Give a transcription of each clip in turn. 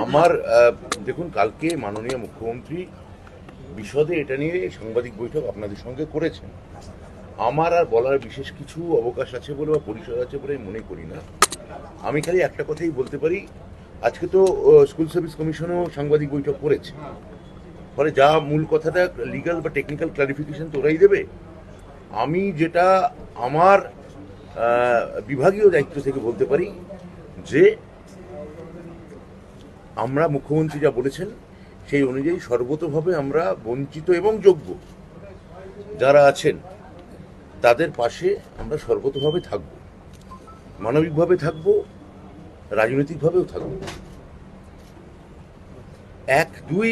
আমার দেখুন, কালকে মাননীয় মুখ্যমন্ত্রী বিশদে এটা নিয়ে সাংবাদিক বৈঠক আপনাদের সঙ্গে করেছেন। আমার আর বলার বিশেষ কিছু অবকাশ আছে বলে বা পরিসর আছে বলে আমি মনে করি না। আমি খালি একটা কথাই বলতে পারি, আজকে তো স্কুল সার্ভিস কমিশনও সাংবাদিক বৈঠক করেছে, ফলে যা মূল কথাটা লিগ্যাল বা টেকনিক্যাল ক্লারিফিকেশন তো ওরাই দেবে। আমি যেটা আমার বিভাগীয় দায়িত্ব থেকে বলতে পারি যে আমরা মুখ্যমন্ত্রী যা বলেছেন সেই অনুযায়ী সর্বতোভাবে আমরা বঞ্চিত এবং যোগ্য যারা আছেন তাদের পাশে আমরা সর্বতোভাবে থাকব, মানবিকভাবে থাকব, রাজনৈতিকভাবেও থাকব। এক দুই,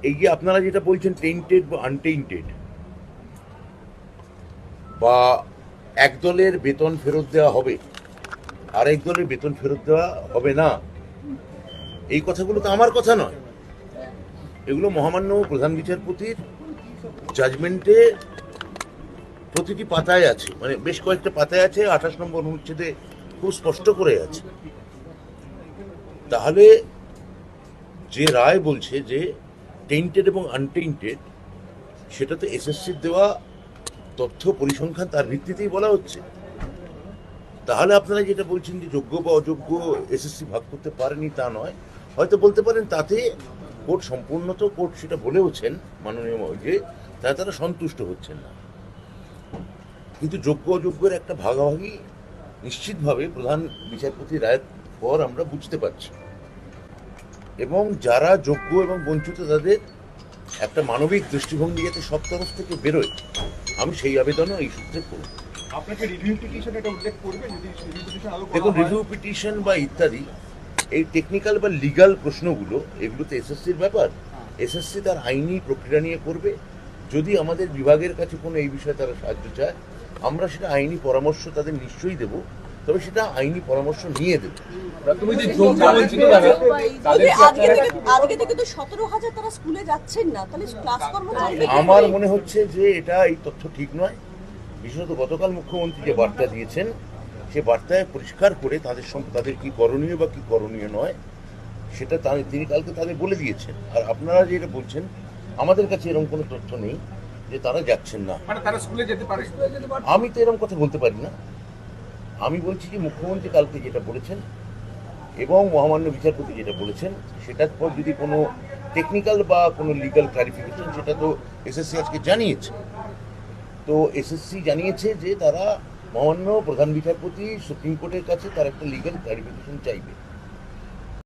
এই যে আপনারা যেটা বলছেন টেইন্টেড বা আনটেইন্টেড, বা এক দলের বেতন ফেরত দেওয়া হবে আরেক দলের বেতন ফেরত দেওয়া হবে না, এই কথাগুলো তো আমার কথা নয়। এগুলো মহামান্য প্রধান বিচারপতির জাজমেন্টে প্রতিটি পাতায় আছে, মানে বেশ কয়েকটা পাতায় আছে, 28 নম্বর অনুচ্ছেদে খুব স্পষ্ট করে আছে। তাহলে যে রায় বলছে যে টেইন্টেড এবং আনটেইন্টেড, সেটা তো এসএসসির দেওয়া তথ্য পরিসংখ্যান তার ভিত্তিতেই বলা হচ্ছে। তাহলে আপনারা যেটা বলছেন যে যোগ্য বা অযোগ্য এসএসসি ভাগ করতে পারেনি, তা নয়। হয়তো বলতে পারেন তাতে কোর্ট সম্পূর্ণ, তো কোর্ট সেটা বলেওছেন মাননীয়, যে তারা সন্তুষ্ট হচ্ছেন না। কিন্তু যোগ্য অযোগ্যের একটা ভাগাভাগি নিশ্চিতভাবে প্রধান বিচারপতির রায়ের পর আমরা বুঝতে পারছি, এবং যারা যোগ্য এবং বঞ্চিত তাদের একটা মানবিক দৃষ্টিভঙ্গি যাতে সব তরফ থেকে বেরোয়, আমি সেই আবেদনও এই সূত্রে করব। আপনাকে রিভিউ পিটিশন এটা উল্লেখ করবে যদি রিভিউ পিটিশন আলো দেখুন, রিভিউ পিটিশন বা ইত্যাদি এই টেকনিক্যাল বা লিগ্যাল প্রশ্নগুলো, এগুলো তো এসএসসির ব্যাপার। এসএসসি তার আইনি প্রক্রিয়া নিয়ে করবে। যদি আমাদের বিভাগের কাছে কোনো এই বিষয়ে তারা সাহায্য চায়, আমরা সেটা আইনি পরামর্শ তাদের নিশ্চয়ই দেব, তবে সেটা আইনি পরামর্শ নিয়ে দেব। আজকে থেকে তো 17,000 তারা স্কুলে যাচ্ছেন না, তাহলে ক্লাস কর্ম চলবে। আমার মনে হচ্ছে যে এটা এই তথ্য ঠিক নয়। বিশেষত গতকাল মুখ্যমন্ত্রী যে বার্তা দিয়েছেন, সে বার্তায় পরিষ্কার করে তাদের কি করণীয় বা কি করণীয় নয় সেটা তিনি কালকে তাদের বলে দিয়েছেন। আর আপনারা যেটা বলছেন, আমাদের কাছে এরকম কোনো তথ্য নেই যে তারা যাচ্ছেন না। মানে তারা স্কুলে যেতে পারে। আমি তো এরকম কথা বলতে পারি না। আমি বলছি যে মুখ্যমন্ত্রী কালকে যেটা বলেছেন এবং মহামান্য বিচারপতি যেটা বলেছেন, সেটার পর যদি কোনো টেকনিক্যাল বা কোনো লিগ্যাল ক্লারিফিকেশন, সেটা তো এসএসসি আজকে জানিয়েছে। তো এসএসসি জানিয়েছে যে তারা মহামান্য প্রধান বিচারপতি সুপ্রিম কোর্টের কাছে তার একটা লিগ্যাল ক্লারিফিকেশন চাইবে।